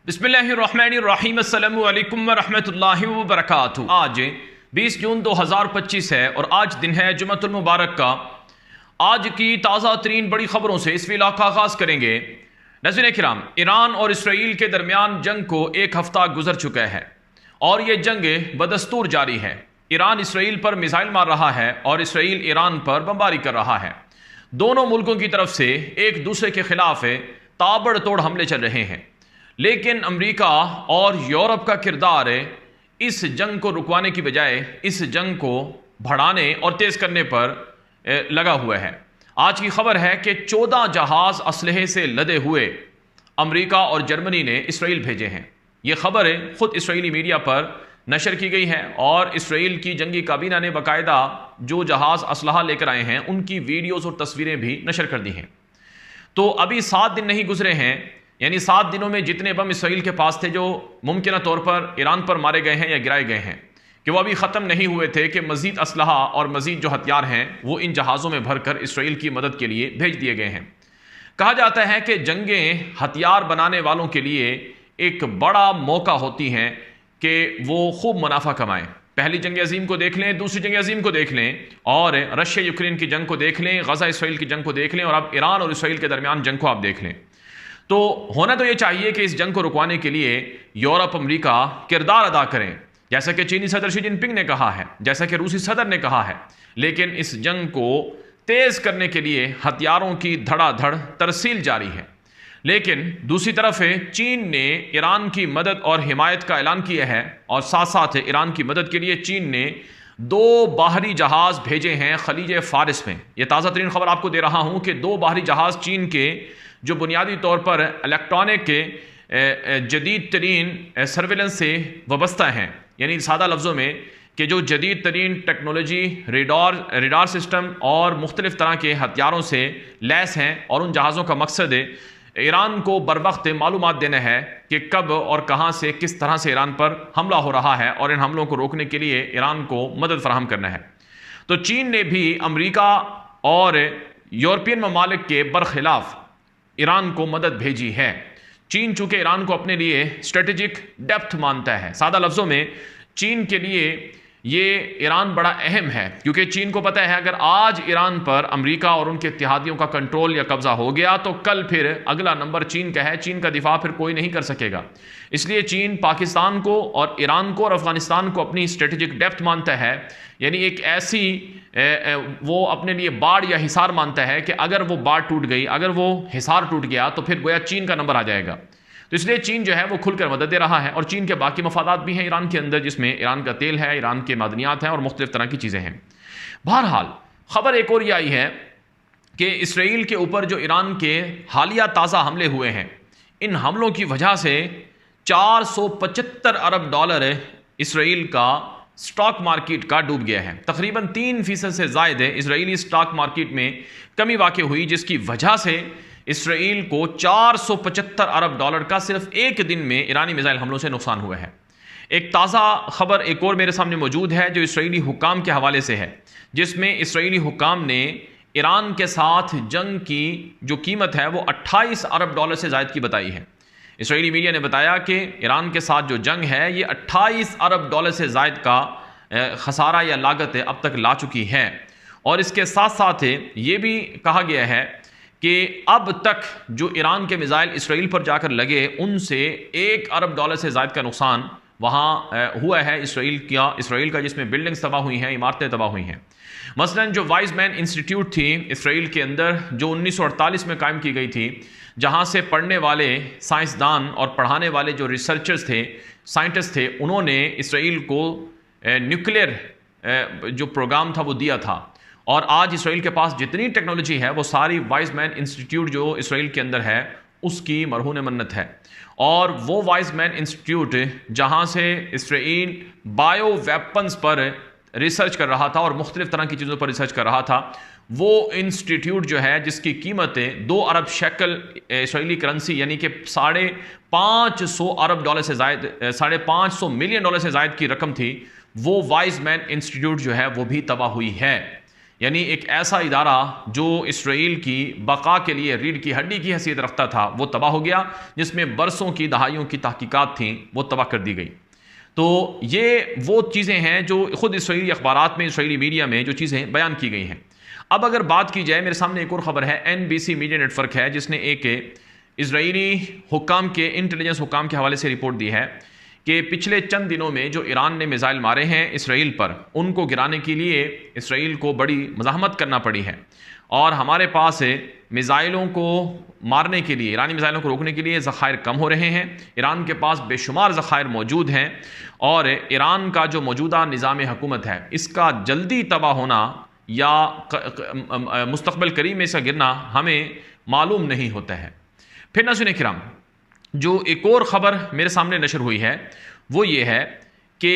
बिस्मिल्लाहिर्रहमानिर्रहीम अस्सलामु अलैकुम वरहमतुल्लाहि वबरकातुहू। आज 20 जून 2025 है और आज दिन है जुम्मतुल मुबारक का। आज की ताज़ा तरीन बड़ी खबरों से इस वीडियो का आगाज़ करेंगे। नाज़रीन किराम, ईरान और इसराइल के दरमियान जंग को एक हफ्ता गुजर चुका है और ये जंग बदस्तूर जारी है। ईरान इसराइल पर मिसाइल मार रहा है और इसराइल ईरान पर बमबारी कर रहा है। दोनों मुल्कों की तरफ से एक दूसरे के खिलाफ ताबड़तोड़ हमले चल रहे हैं, लेकिन अमेरिका और यूरोप का किरदार इस जंग को रुकवाने की बजाय इस जंग को बढ़ाने और तेज करने पर लगा हुआ है। आज की खबर है कि 14 जहाज असलहे से लदे हुए अमेरिका और जर्मनी ने इसराइल भेजे हैं। ये खबर खुद इसराइली मीडिया पर नशर की गई है और इसराइल की जंगी काबीना ने बाकायदा जो जहाज असलहा लेकर आए हैं उनकी वीडियोज़ और तस्वीरें भी नशर कर दी हैं। तो अभी 7 दिन नहीं गुजरे हैं, यानी 7 दिनों में जितने बम इसराइल के पास थे जो मुमकिन तौर पर ईरान पर मारे गए हैं या गिराए गए हैं, कि वो अभी ख़त्म नहीं हुए थे कि मज़ीद असलहा और मज़ीद जो हथियार हैं वो इन जहाज़ों में भरकर इसराइल की मदद के लिए भेज दिए गए हैं। कहा जाता है कि जंगें हथियार बनाने वालों के लिए एक बड़ा मौका होती हैं कि वो खूब मुनाफा कमाएं। पहली जंग अजीम को देख लें, दूसरी जंग अजीम को देख लें, और रशिया यूक्रेन की जंग को देख लें, गजा इसराइल की जंग को देख लें, और अब ईरान और इसराइल के दरमियान जंग को आप देख लें। तो होना तो ये चाहिए कि इस जंग को रुकवाने के लिए यूरोप अमेरिका किरदार अदा करें, जैसा कि चीनी सदर शी जिनपिंग ने कहा है, जैसा कि रूसी सदर ने कहा है। लेकिन इस जंग को तेज करने के लिए हथियारों की धड़ाधड़ तरसील जारी है। लेकिन दूसरी तरफ चीन ने ईरान की मदद और हिमायत का ऐलान किया है, और साथ साथ ईरान की मदद के लिए चीन ने 2 बाहरी जहाज भेजे हैं खलीज फारिस में। यह ताज़ा तरीन खबर आपको दे रहा हूं कि 2 बाहरी जहाज चीन के जो बुनियादी तौर पर इलेक्ट्रॉनिक के जदीद तरीन सर्विलेंस से वाबस्ता हैं, यानी सादा लफ्ज़ों में कि जो जदीद तरीन टेक्नोलॉजी, रेडार सिस्टम और मुख्तलिफ तरह के हथियारों से लैस हैं। और उन जहाज़ों का मकसद ईरान को बर वक्त मालूमात देना है कि कब और कहाँ से किस तरह से ईरान पर हमला हो रहा है, और इन हमलों को रोकने के लिए ईरान को मदद फराहम करना है। तो चीन ने भी अमेरिका और यूरोपियन ममालिक के बरखिलाफ ईरान को मदद भेजी है। चीन चूंकि ईरान को अपने लिए स्ट्रेटेजिक डेप्थ मानता है, सादा लफ्ज़ों में चीन के लिए ये ईरान बड़ा अहम है, क्योंकि चीन को पता है अगर आज ईरान पर अमेरिका और उनके इत्तेहादियों का कंट्रोल या कब्जा हो गया तो कल फिर अगला नंबर चीन का है। चीन का दिफा फिर कोई नहीं कर सकेगा। इसलिए चीन पाकिस्तान को और ईरान को और अफगानिस्तान को अपनी स्ट्रेटेजिक डेप्थ मानता है, यानी एक ऐसी वो अपने लिए बाड़ या हिसार मानता है कि अगर वो बाड़ टूट गई, अगर वो हिसार टूट गया तो फिर गोया चीन का नंबर आ जाएगा। तो इसलिए चीन जो है वो खुलकर मदद दे रहा है, और चीन के बाकी मफादात भी हैं ईरान के अंदर, जिसमें ईरान का तेल है, ईरान के मादनियात हैं और मुख्तलिफ तरह की चीज़ें हैं। बहरहाल खबर एक और ये आई है कि इसराइल के ऊपर जो ईरान के हालिया ताज़ा हमले हुए हैं, इन हमलों की वजह से 475 अरब डॉलर इसराइल का स्टॉक मार्केट का डूब गया है। तकरीबन 3% से ज़ायद इसराइली स्टॉक मार्केट में कमी वाक़ हुई, जिसकी वजह से इसराइल को 475 अरब डॉलर का सिर्फ एक दिन में ईरानी मिसाइल हमलों से नुकसान हुआ है। एक ताज़ा खबर एक और मेरे सामने मौजूद है जो इसराइली हुकाम के हवाले से है, जिसमें इसराइली हुकाम ने ईरान के साथ जंग की जो कीमत है वो 28 अरब डॉलर से ज़ायद की बताई है। इसराइली मीडिया ने बताया कि ईरान के साथ जो जंग है ये 28 अरब डॉलर से ज़ायद का खसारा या लागत अब तक ला चुकी है। और इसके साथ साथ ये भी कहा गया है कि अब तक जो ईरान के मिसाइल इसराइल पर जाकर लगे उनसे 1 अरब डॉलर से ज़ायद का नुकसान वहाँ हुआ है इसराइल का, जिसमें बिल्डिंग्स तबाह हुई हैं, इमारतें तबाह हुई हैं। मसलन जो वाइजमैन इंस्टीट्यूट थी इसराइल के अंदर, जो 1948 में कायम की गई थी, जहाँ से पढ़ने वाले साइंसदान और पढ़ाने वाले जो रिसर्चर्स थे, साइंटिस्ट थे, उन्होंने इसराइल को न्यूक्लियर जो प्रोग्राम था वो दिया था। और आज इसराइल के पास जितनी टेक्नोलॉजी है वो सारी वाइजमैन इंस्टीट्यूट जो इसराइल के अंदर है उसकी मरहून मन्नत है। और वो वाइजमैन इंस्टीट्यूट जहाँ से इसराइल बायो वेपन्स पर रिसर्च कर रहा था और मुख्तलिफ तरह की चीज़ों पर रिसर्च कर रहा था, वो इंस्टीट्यूट जो है जिसकी कीमतें 2 अरब शेकल इसराइली करेंसी यानी कि 550 अरब डॉलर से ज़ायद, 550 मिलियन डॉलर से ज़ायद की रकम थी, वो वाइजमैन इंस्टीट्यूट जो है वो भी तबाह हुई है। यानी एक ऐसा इदारा जो इसराइल की बका के लिए रीढ़ की हड्डी की हैसियत रखता था, वो तबाह हो गया, जिसमें बरसों की दहाइयों की तहकीकात थीं, वो तबाह कर दी गई। तो ये वो चीज़ें हैं जो ख़ुद इसराइली अखबारात में, इसराइली मीडिया में जो चीज़ें बयान की गई हैं। अब अगर बात की जाए, मेरे सामने एक और ख़बर है, NBC मीडिया नेटवर्क है जिसने एक इजरायली हुक्काम के, इंटेलिजेंस हुक्काम के हवाले से रिपोर्ट दी है कि पिछले चंद दिनों में जो ईरान ने मिसाइल मारे हैं इसराइल पर, उनको गिराने के लिए इसराइल को बड़ी मज़ाहमत करना पड़ी है। और हमारे पास मिसाइलों को मारने के लिए, ईरानी मिसाइलों को रोकने के लिए ज़खायर कम हो रहे हैं। ईरान के पास बेशुमार ज़खायर मौजूद हैं और ईरान का जो मौजूदा निज़ाम हुकूमत है, इसका जल्दी तबाह होना या मुस्तक़बिल करीब में इसका गिरना हमें मालूम नहीं होता है। फिर नाज़रीन किराम, जो एक और ख़बर मेरे सामने नशर हुई है वो ये है कि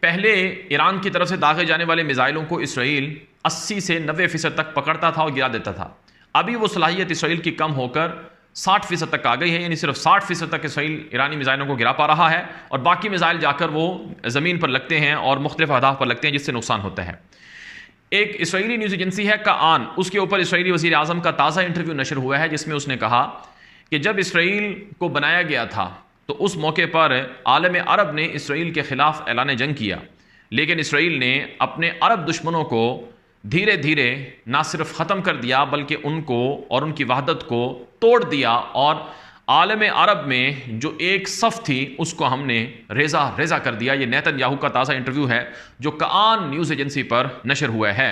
पहले ईरान की तरफ से दागे जाने वाले मिसाइलों को इसराइल 80 से 90% तक पकड़ता था और गिरा देता था। अभी वो सलाहियत इसराइल की कम होकर 60% तक आ गई है, यानी सिर्फ 60% तक इसराइल ईरानी मिसाइलों को गिरा पा रहा है और बाकी मिसाइल जाकर वो ज़मीन पर लगते हैं और मुख्तलिफ अहदाफ पर लगते हैं, जिससे नुकसान होता है। एक इसराइली न्यूज़ एजेंसी है कान, उसके ऊपर इसराइली वज़ीर आज़म का ताज़ा इंटरव्यू नशर हुआ है, जिसमें उसने कहा कि जब इसराइल को बनाया गया था तो उस मौके पर आलम अरब ने इसराइल के ख़िलाफ़ ऐलान जंग किया, लेकिन इसराइल ने अपने अरब दुश्मनों को धीरे धीरे ना सिर्फ ख़त्म कर दिया बल्कि उनको और उनकी वहदत को तोड़ दिया और आलम अरब में जो एक सफ़ थी उसको हमने रेज़ा रेज़ा कर दिया। ये नेतन्याहू का ताज़ा इंटरव्यू है जो कान न्यूज़ एजेंसी पर नशर हुआ है।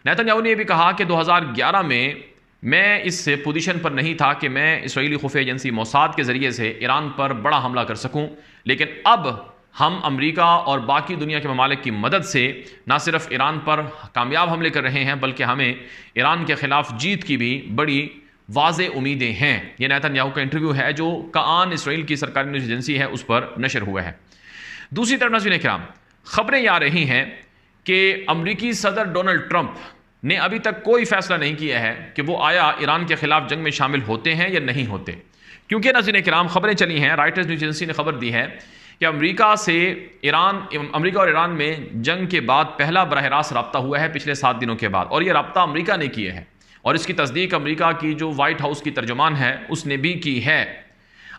नेतन्याहू ने यह भी कहा कि 2011 में मैं इस पोजीशन पर नहीं था कि मैं इसराइली खुफिया एजेंसी मोसाद के ज़रिए से ईरान पर बड़ा हमला कर सकूं, लेकिन अब हम अमेरिका और बाकी दुनिया के ममालिक की मदद से ना सिर्फ ईरान पर कामयाब हमले कर रहे हैं बल्कि हमें ईरान के ख़िलाफ़ जीत की भी बड़ी वाज़े उम्मीदें हैं। ये नेतन्याहू का इंटरव्यू है जो कान इसराइल की सरकारी न्यूज़ एजेंसी है उस पर नशर हुआ है। दूसरी तरफ नाज़रीन किराम, ख़बरें आ रही हैं कि अमरीकी सदर डोनाल्ड ट्रंप ने अभी तक कोई फैसला नहीं किया है कि वो आया ईरान के खिलाफ जंग में शामिल होते हैं या नहीं होते, क्योंकि नाज़रीन किराम ख़बरें चली हैं, रॉयटर्स न्यूज़ एजेंसी ने खबर दी है कि अमेरिका और ईरान में जंग के बाद पहला बराह रास्त रब्ता हुआ है पिछले 7 दिनों के बाद, और ये रब्ता अमेरिका ने किया है और इसकी तस्दीक अमेरिका की जो वाइट हाउस की तर्जुमान है उसने भी की है।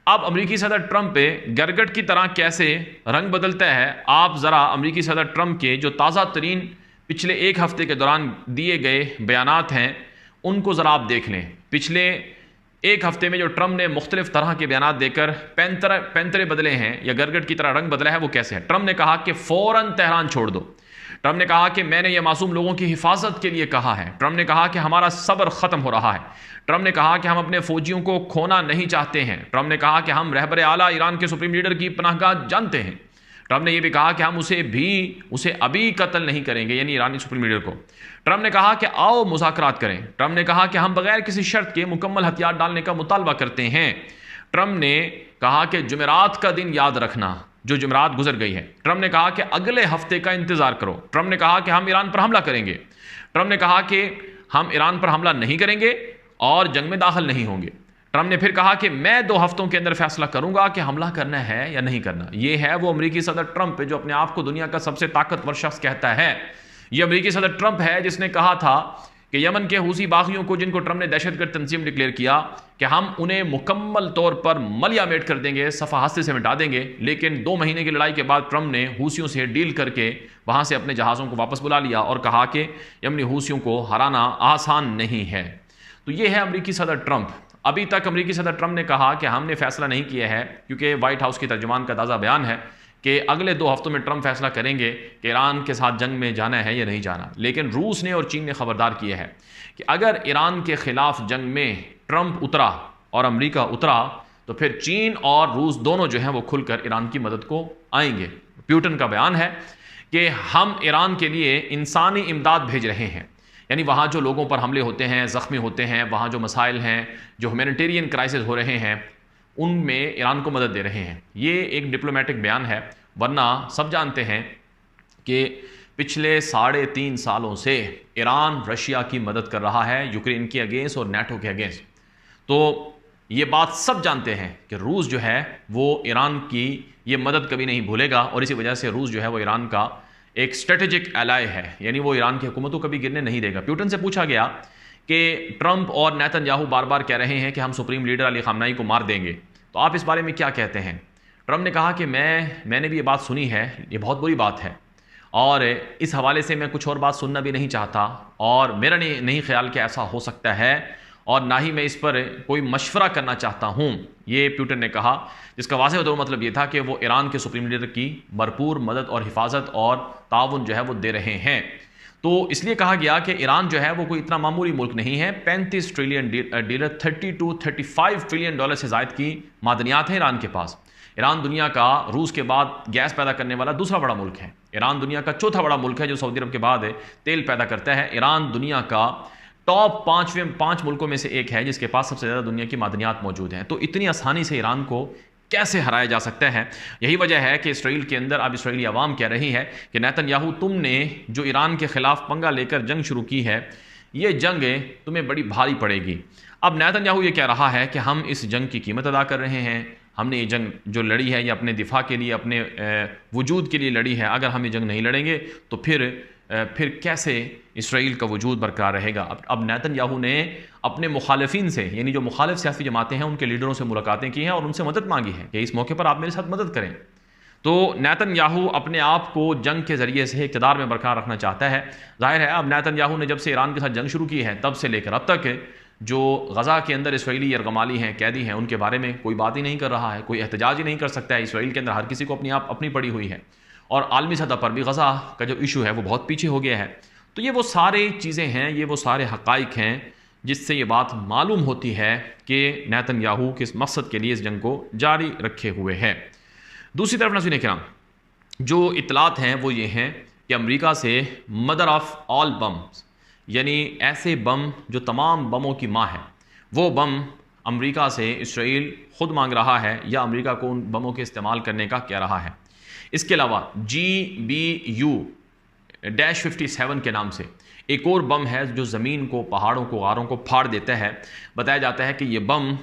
अब अमेरिकी सदर ट्रंप गरगट की तरह कैसे रंग बदलता है, आप ज़रा अमेरिकी सदर ट्रंप के जो ताज़ा तरीन पिछले एक हफ्ते के दौरान दिए गए बयानात हैं उनको ज़रा आप देख लें। पिछले एक हफ्ते में जो ट्रंप ने मुख्तलिफ तरह के बयानात देकर पैंतरे बदले हैं या गरगट की तरह रंग बदला है, वो कैसे है। ट्रंप ने कहा कि फ़ौरन तेहरान छोड़ दो। ट्रंप ने कहा कि मैंने ये मासूम लोगों की हिफाजत के लिए कहा है। ट्रंप ने कहा कि हमारा सब्र ख़त्म हो रहा है। ट्रंप ने कहा कि हम अपने फ़ौजियों को खोना नहीं चाहते हैं। ट्रंप ने कहा कि हम रहबर आला ईरान के सुप्रीम लीडर की पनाहगाह जानते हैं। ट्रंप ने यह भी कहा कि हम उसे अभी कत्ल नहीं करेंगे, यानी ईरानी सुप्रीम लीडर को। ट्रंप ने कहा कि आओ मुज़ाकरात करें। ट्रंप ने कहा कि हम बगैर किसी शर्त के मुकम्मल हथियार डालने का मुतालबा करते हैं। ट्रंप ने कहा कि जुमेरात का दिन याद रखना, जो जुमेरात गुजर गई है। ट्रंप ने कहा कि अगले हफ्ते का इंतजार करो। ट्रंप ने कहा कि हम ईरान पर हमला करेंगे। ट्रंप ने कहा कि हम ईरान पर हमला नहीं करेंगे और जंग में दाखिल नहीं होंगे। ट्रंप ने फिर कहा कि मैं 2 हफ्तों के अंदर फैसला करूंगा कि हमला करना है या नहीं करना। यह है वो अमेरिकी सदर ट्रंप जो अपने आप को दुनिया का सबसे ताकतवर शख्स कहता है। यह अमेरिकी सदर ट्रंप है जिसने कहा था कि यमन के हूसी बागियों को, जिनको ट्रंप ने दहशतगर्द तंजीम डिक्लेयर किया, कि हम उन्हें मुकम्मल तौर पर मलियामेट कर देंगे, सफ़ा हस्ते से मिटा देंगे। लेकिन 2 महीने की लड़ाई के बाद ट्रंप ने हूसियों से डील करके वहाँ से अपने जहाज़ों को वापस बुला लिया और कहा कि यमनी हूसियों को हराना आसान नहीं है। तो ये है अमेरिकी सदर ट्रंप। अभी तक अमेरिकी सदर ट्रंप ने कहा कि हमने फैसला नहीं किया है, क्योंकि वाइट हाउस की तर्जुमान का ताज़ा बयान है कि अगले 2 हफ्तों में ट्रंप फैसला करेंगे कि ईरान के साथ जंग में जाना है या नहीं जाना। लेकिन रूस ने और चीन ने खबरदार किया है कि अगर ईरान के ख़िलाफ़ जंग में ट्रंप उतरा और अमेरिका उतरा तो फिर चीन और रूस दोनों जो हैं वो खुलकर ईरान की मदद को आएंगे। प्यूटन का बयान है कि हम ईरान के लिए इंसानी इमदाद भेज रहे हैं, यानी वहाँ जो लोगों पर हमले होते हैं, ज़ख्मी होते हैं, वहाँ जो मसाइल हैं, जो ह्यूमैनिटेरियन क्राइसिस हो रहे हैं, उनमें ईरान को मदद दे रहे हैं। ये एक डिप्लोमेटिक बयान है, वरना सब जानते हैं कि पिछले 3.5 सालों से ईरान रशिया की मदद कर रहा है यूक्रेन के अगेंस्ट और नाटो के अगेंस्ट। तो ये बात सब जानते हैं कि रूस जो है वो ईरान की ये मदद कभी नहीं भूलेगा और इसी वजह से रूस जो है वो ईरान का एक स्ट्रेटेजिक एलाय है, यानी वो ईरान की हुकूमत को कभी गिरने नहीं देगा। पुतिन से पूछा गया कि ट्रंप और नेतन्याहू बार बार कह रहे हैं कि हम सुप्रीम लीडर अली खामनाई को मार देंगे, तो आप इस बारे में क्या कहते हैं? ट्रंप ने कहा कि मैंने भी ये बात सुनी है, ये बहुत बुरी बात है और इस हवाले से मैं कुछ और बात सुनना भी नहीं चाहता और मेरा नहीं ख्याल कि ऐसा हो सकता है और ना ही मैं इस पर कोई मशवरा करना चाहता हूँ, ये पुतिन ने कहा, जिसका वाज़ेह तौर मतलब ये था कि वो ईरान के सुप्रीम लीडर की भरपूर मदद और हिफाजत और ताउन जो है वो दे रहे हैं। तो इसलिए कहा गया कि ईरान जो है वो कोई इतना मामूली मुल्क नहीं है। 35 ट्रिलियन डॉलर 35 ट्रिलियन डॉलर से ज़ायद की मादनियात हैं ईरान के पास। ईरान दुनिया का रूस के बाद गैस पैदा करने वाला दूसरा बड़ा मुल्क है। ईरान दुनिया का चौथा बड़ा मुल्क है जो सऊदी अरब के बाद तेल पैदा करता है। ईरान दुनिया का टॉप 5 मुल्कों में से एक है जिसके पास सबसे ज़्यादा दुनिया की मादनियात मौजूद हैं। तो इतनी आसानी से ईरान को कैसे हराया जा सकता है? यही वजह है कि इसराइल के अंदर अब इसराइली अवाम कह रही है कि नेतन्याहू, तुमने जो ईरान के खिलाफ पंगा लेकर जंग शुरू की है, ये जंग तुम्हें बड़ी भारी पड़ेगी। अब नेतन्याहू ये कह रहा है कि हम इस जंग की कीमत अदा कर रहे हैं, हमने ये जंग जो लड़ी है ये अपने दिफा के लिए, अपने वजूद के लिए लड़ी है। अगर हम ये जंग नहीं लड़ेंगे तो फिर कैसे इसराइल का वजूद बरकरार रहेगा? अब नेतन्याहू ने अपने मुखालिफिन से, यानी जो मुखालिफ सियासी जमातें हैं, उनके लीडरों से मुलाकातें की हैं और उनसे मदद मांगी है कि इस मौके पर आप मेरे साथ मदद करें। तो नेतन्याहू अपने आप को जंग के ज़रिए से इक़्तिदार में बरकरार रखना चाहता है। जाहिर है अब नेतन्याहू ने जब से ईरान के साथ जंग शुरू की है तब से लेकर अब तक जो गज़ा के अंदर इसराइली यरगमाली हैं, कैदी हैं, उनके बारे में कोई बात ही नहीं कर रहा है, कोई एहतजाज ही नहीं कर सकता है। इसराइल के अंदर हर किसी को अपनी पड़ी हुई है और आलमी सतह पर भी गज़ा का जो इशू है वो बहुत पीछे हो गया है। तो ये वो सारी चीज़ें हैं, ये वो सारे हक़ाइक़ हैं जिससे ये बात मालूम होती है कि नेतन्याहू किस मकसद के लिए इस जंग को जारी रखे हुए है। दूसरी तरफ नाज़रीन किराम, जो इत्तलात हैं वो ये हैं कि अमेरिका से मदर ऑफ़ ऑल बम्स, यानी ऐसे बम जो तमाम बमों की माँ है, वो बम अमेरिका से इसराइल ख़ुद मांग रहा है या अमेरिका को उन बमों के इस्तेमाल करने का कह रहा है। इसके अलावा GBU-57 के नाम से एक और बम है जो ज़मीन को, पहाड़ों को, गारों को फाड़ देता है। बताया जाता है कि ये बम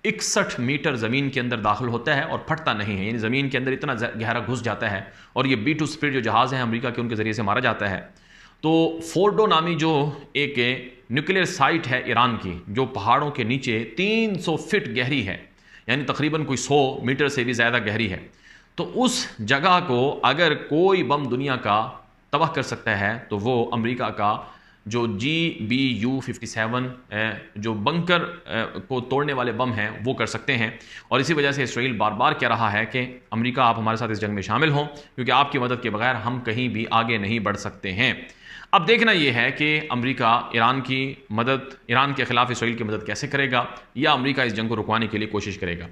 61 मीटर ज़मीन के अंदर दाखिल होता है और फटता नहीं है, यानी ज़मीन के अंदर इतना गहरा घुस जाता है। और ये B-2 स्पिरिट जो जहाज़ हैं अमेरिका के, उनके ज़रिए से मारा जाता है। तो फोर्डो नामी जो एक न्यूक्लियर साइट है ईरान की, जो पहाड़ों के नीचे 300 फीट गहरी है, यानी तकरीबन कोई 100 मीटर से भी ज़्यादा गहरी है, तो उस जगह को अगर कोई बम दुनिया का तबाह कर सकता है तो वो अमेरिका का जो GBU-57 जो बंकर को तोड़ने वाले बम हैं वो कर सकते हैं। और इसी वजह से इसराइल बार बार कह रहा है कि अमेरिका, आप हमारे साथ इस जंग में शामिल हों, क्योंकि आपकी मदद के बगैर हम कहीं भी आगे नहीं बढ़ सकते हैं। अब देखना यह है कि अमेरिका ईरान के खिलाफ इसराइल की मदद कैसे करेगा या अमेरिका इस जंग को रुकवाने के लिए कोशिश करेगा।